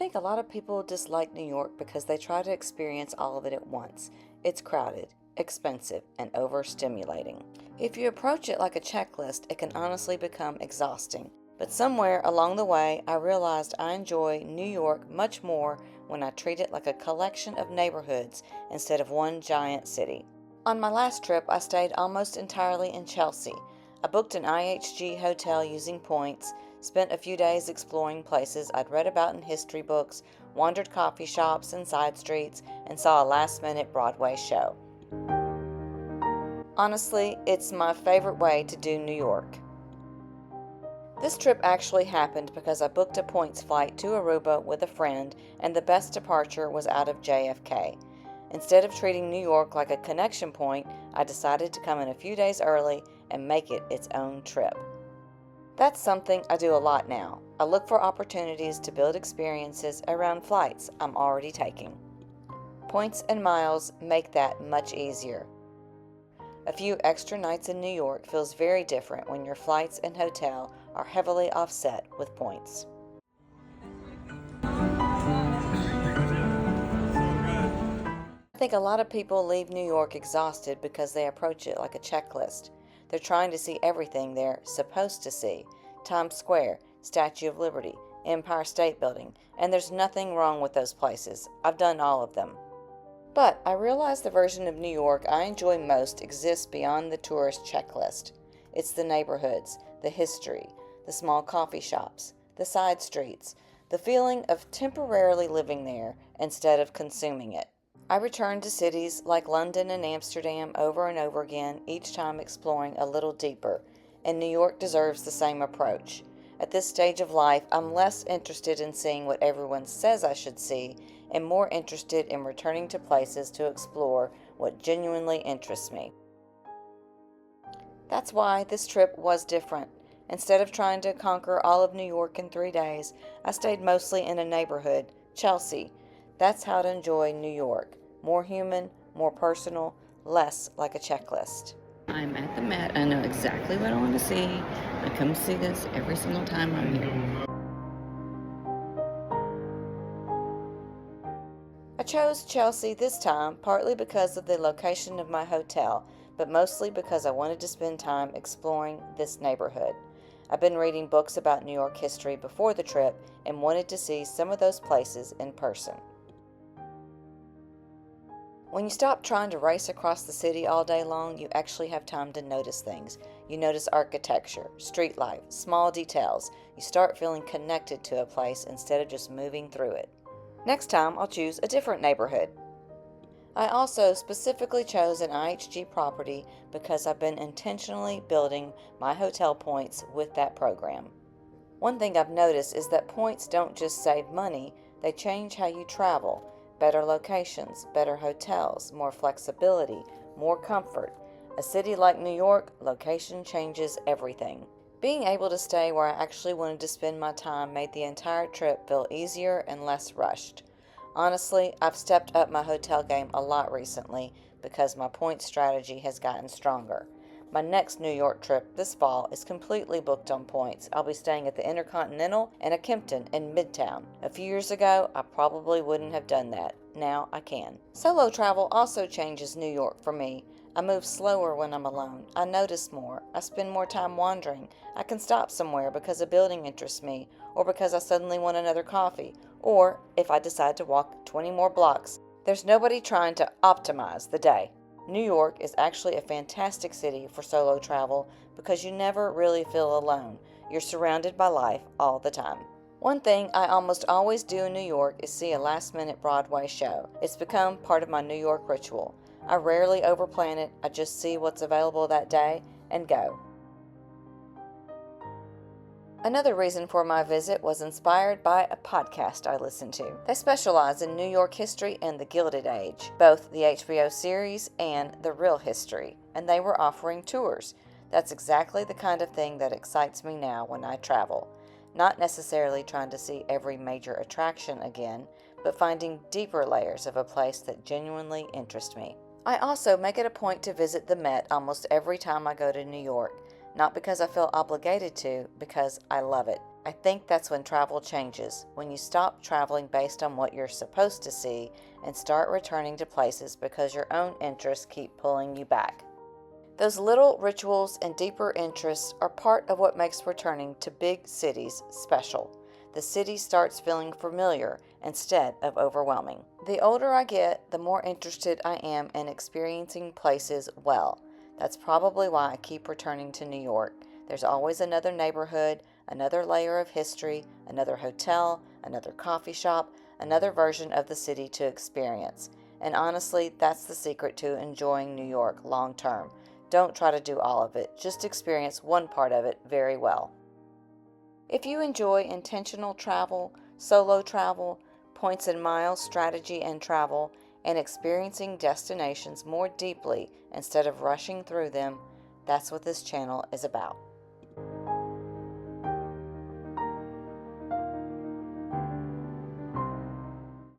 think a lot of people dislike New York because they try to experience all of it at once. It's crowded, expensive, and overstimulating. If you approach it like a checklist, it can honestly become exhausting. But somewhere along the way, I realized I enjoy New York much more when I treat it like a collection of neighborhoods instead of one giant city. On my last trip, I stayed almost entirely in Chelsea. I booked an IHG hotel using points, spent a few days exploring places I'd read about in history books, wandered coffee shops and side streets, and saw a last-minute Broadway show. Honestly, it's my favorite way to do New York. This trip actually happened because I booked a points flight to Aruba with a friend, and the best departure was out of JFK. Instead of treating New York like a connection point, I decided to come in a few days early and make it its own trip. That's something I do a lot now. I look for opportunities to build experiences around flights I'm already taking. Points and miles make that much easier. A few extra nights in New York feels very different when your flights and hotel are heavily offset with points. I think a lot of people leave New York exhausted because they approach it like a checklist. They're trying to see everything they're supposed to see: Times Square, Statue of Liberty, Empire State Building, and there's nothing wrong with those places. I've done all of them. But I realize the version of New York I enjoy most exists beyond the tourist checklist. It's the neighborhoods, the history, the small coffee shops, the side streets, the feeling of temporarily living there instead of consuming it. I return to cities like London and Amsterdam over and over again, each time exploring a little deeper, and New York deserves the same approach. At this stage of life, I'm less interested in seeing what everyone says I should see and more interested in returning to places to explore what genuinely interests me. That's why this trip was different. Instead of trying to conquer all of New York in 3 days, I stayed mostly in a neighborhood, Chelsea. That's how to enjoy New York. More human, more personal, less like a checklist. I'm at the Met. I know exactly what I want to see. I come see this every single time I'm here. I chose Chelsea this time partly because of the location of my hotel, but mostly because I wanted to spend time exploring this neighborhood. I've been reading books about New York history before the trip and wanted to see some of those places in person. When you stop trying to race across the city all day long, you actually have time to notice things. You notice architecture, street life, small details. You start feeling connected to a place instead of just moving through it. Next time, I'll choose a different neighborhood. I also specifically chose an IHG property because I've been intentionally building my hotel points with that program. One thing I've noticed is that points don't just save money, they change how you travel. Better locations, better hotels, more flexibility, more comfort. A city like New York, location changes everything. Being able to stay where I actually wanted to spend my time made the entire trip feel easier and less rushed. Honestly, I've stepped up my hotel game a lot recently because my point strategy has gotten stronger. My next New York trip this fall is completely booked on points. I'll be staying at the Intercontinental and a Kimpton in Midtown. A few years ago, I probably wouldn't have done that. Now I can. Solo travel also changes New York for me. I move slower when I'm alone. I notice more. I spend more time wandering. I can stop somewhere because a building interests me, or because I suddenly want another coffee, or if I decide to walk 20 more blocks. There's nobody trying to optimize the day. New York is actually a fantastic city for solo travel because you never really feel alone. You're surrounded by life all the time. One thing I almost always do in New York is see a last-minute Broadway show. It's become part of my New York ritual. I rarely overplan it. I just see what's available that day and go. Another reason for my visit was inspired by a podcast I listened to. They specialize in New York history and the Gilded Age, both the HBO series and the real history, and they were offering tours. That's exactly the kind of thing that excites me now when I travel. Not necessarily trying to see every major attraction again, but finding deeper layers of a place that genuinely interest me. I also make it a point to visit the Met almost every time I go to New York. Not because I feel obligated to, because I love it. I think that's when travel changes, when you stop traveling based on what you're supposed to see and start returning to places because your own interests keep pulling you back. Those little rituals and deeper interests are part of what makes returning to big cities special. The city starts feeling familiar instead of overwhelming. The older I get, the more interested I am in experiencing places well. That's probably why I keep returning to New York. There's always another neighborhood, another layer of history, another hotel, another coffee shop, another version of the city to experience. And honestly, that's the secret to enjoying New York long term. Don't try to do all of it, just experience one part of it very well. If you enjoy intentional travel, solo travel, points and miles strategy and travel, and experiencing destinations more deeply instead of rushing through them, that's what this channel is about.